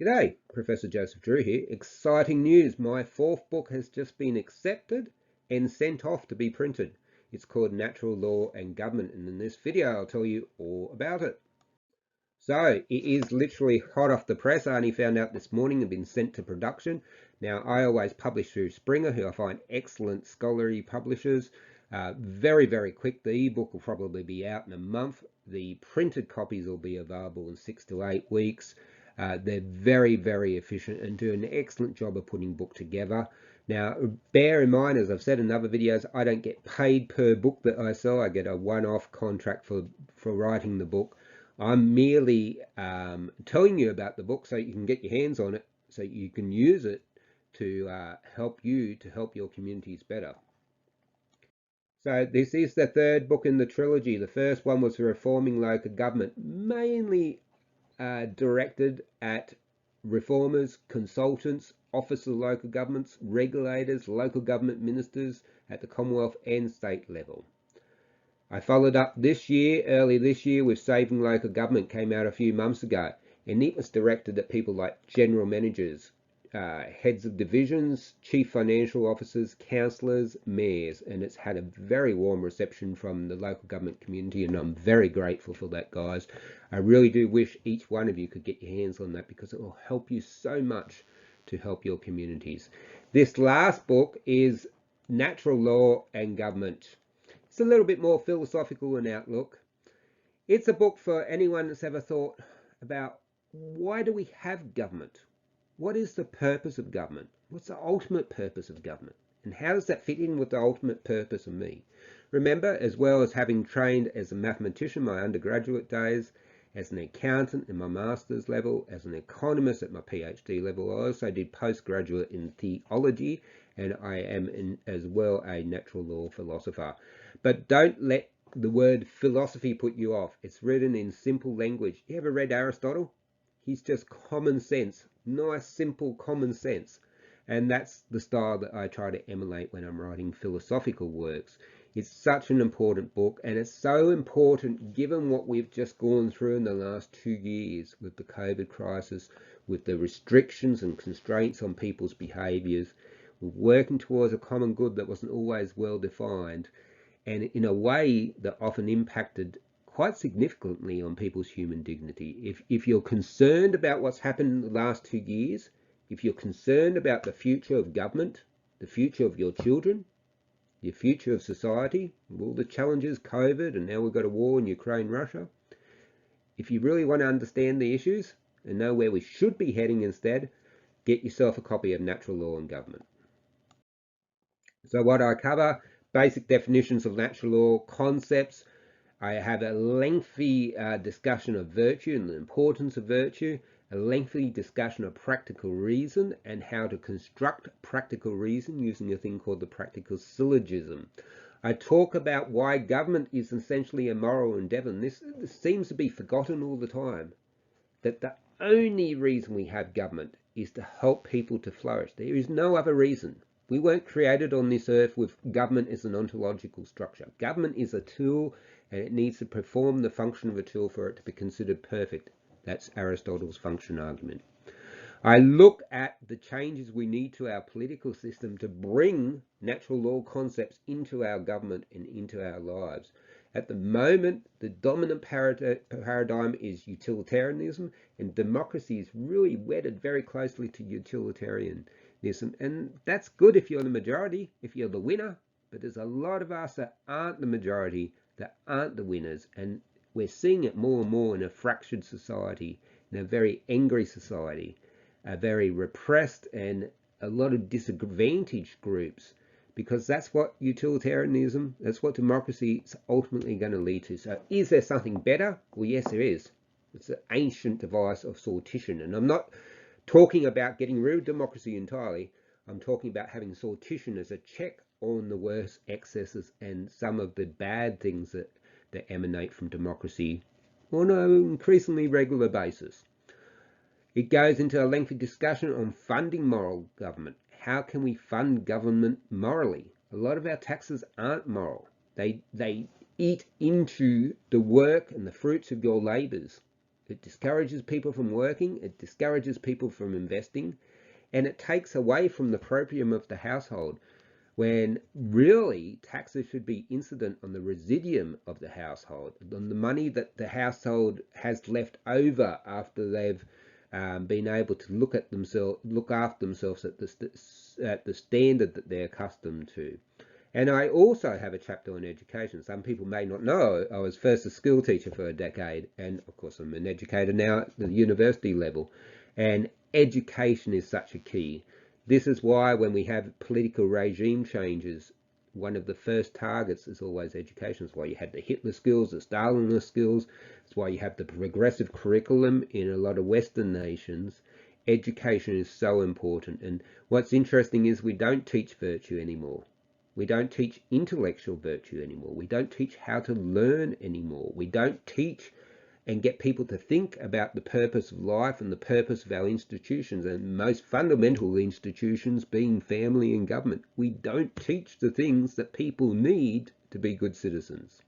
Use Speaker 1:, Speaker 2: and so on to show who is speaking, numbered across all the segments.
Speaker 1: G'day, Professor Joseph Drew here. Exciting news. My fourth book has just been accepted and sent off to be printed. It's called Natural Law and Government, and in this video I'll tell you all about it. So it is literally hot off the press. I only found out this morning and been sent to production. Now I always publish through Springer, who I find excellent scholarly publishers. Very, very quick. The ebook will probably be out in a month. The printed copies will be available in 6 to 8 weeks. They're very, very efficient and do an excellent job of putting book together. Now, bear in mind, as I've said in other videos, I don't get paid per book that I sell. I get a one-off contract for writing the book. I'm merely telling you about the book so you can get your hands on it, so you can use it to help your communities better. So this is the third book in the trilogy. The first one was Reforming Local Government, mainly directed at reformers, consultants, officers of local governments, regulators, local government ministers at the Commonwealth and state level. I followed up early this year, with Saving Local Government, came out a few months ago, and it was directed at people like general managers, heads of divisions, chief financial officers, councillors, mayors, and it's had a very warm reception from the local government community, and I'm very grateful for that, guys. I really do wish each one of you could get your hands on that, because it will help you so much to help your communities. This last book is Natural Law and Government. It's a little bit more philosophical in outlook. It's a book for anyone that's ever thought about, why do we have government? What is the purpose of government? What's the ultimate purpose of government? And how does that fit in with the ultimate purpose of me? Remember, as well as having trained as a mathematician my undergraduate days, as an accountant in my master's level, as an economist at my PhD level, I also did postgraduate in theology, and I am as well a natural law philosopher. But don't let the word philosophy put you off. It's written in simple language. You ever read Aristotle? He's just common sense, nice, simple common sense. And that's the style that I try to emulate when I'm writing philosophical works. It's such an important book, and it's so important given what we've just gone through in the last 2 years with the COVID crisis, with the restrictions and constraints on people's behaviours, working towards a common good that wasn't always well defined, and in a way that often impacted quite significantly on people's human dignity. If you're concerned about what's happened in the last 2 years, if you're concerned about the future of government, the future of your children, the future of society, all the challenges, COVID, and now we've got a war in Ukraine, Russia, if you really want to understand the issues and know where we should be heading instead, get yourself a copy of Natural Law and Government. So what I cover, basic definitions of natural law, concepts. I have a lengthy discussion of virtue and the importance of virtue, a lengthy discussion of practical reason and how to construct practical reason using a thing called the practical syllogism. I talk about why government is essentially a moral endeavour, and this seems to be forgotten all the time, that the only reason we have government is to help people to flourish. There is no other reason. We weren't created on this earth with government as an ontological structure. Government is a tool, and it needs to perform the function of a tool for it to be considered perfect. That's Aristotle's function argument. I look at the changes we need to our political system to bring natural law concepts into our government and into our lives. At the moment, the dominant paradigm is utilitarianism, and democracy is really wedded very closely to utilitarianism. And that's good if you're the majority, if you're the winner, but there's a lot of us that aren't the majority, that aren't the winners, and we're seeing it more and more in a fractured society, in a very angry society, a very repressed and a lot of disadvantaged groups, because that's what utilitarianism, that's what democracy is ultimately going to lead to. So is there something better? Well, yes, there is. It's an ancient device of sortition, and I'm not talking about getting rid of democracy entirely. I'm talking about having sortition as a check on the worst excesses and some of the bad things that emanate from democracy on an increasingly regular basis. It goes into a lengthy discussion on funding moral government. How can we fund government morally? A lot of our taxes aren't moral. They eat into the work and the fruits of your labours. It discourages people from working, it discourages people from investing, and it takes away from the proprium of the household, when really taxes should be incident on the residuum of the household, on the money that the household has left over after they've been able to look after themselves at the standard that they're accustomed to. And I also have a chapter on education. Some people may not know I was first a school teacher for a decade, and of course I'm an educator now at the university level. And education is such a key. This is why when we have political regime changes, one of the first targets is always education. That's why you had the Hitler schools, the Stalinist schools. That's why you have the progressive curriculum in a lot of Western nations. Education is so important. And what's interesting is we don't teach virtue anymore. We don't teach intellectual virtue anymore. We don't teach how to learn anymore. We don't teach and get people to think about the purpose of life and the purpose of our institutions, and most fundamental institutions being family and government. We don't teach the things that people need to be good citizens.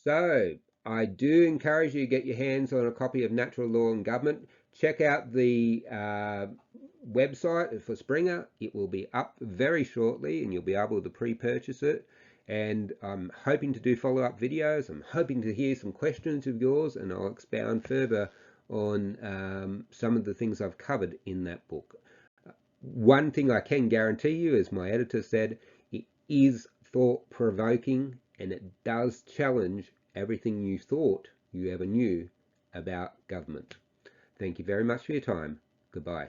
Speaker 1: So I do encourage you to get your hands on a copy of Natural Law and Government. Check out the website for Springer. It will be up very shortly and you'll be able to pre-purchase it. And I'm hoping to do follow-up videos. I'm hoping to hear some questions of yours, and I'll expound further on some of the things I've covered in that book. One thing I can guarantee you, as my editor said, it is thought-provoking and it does challenge everything you thought you ever knew about government. Thank you very much for your time. Goodbye.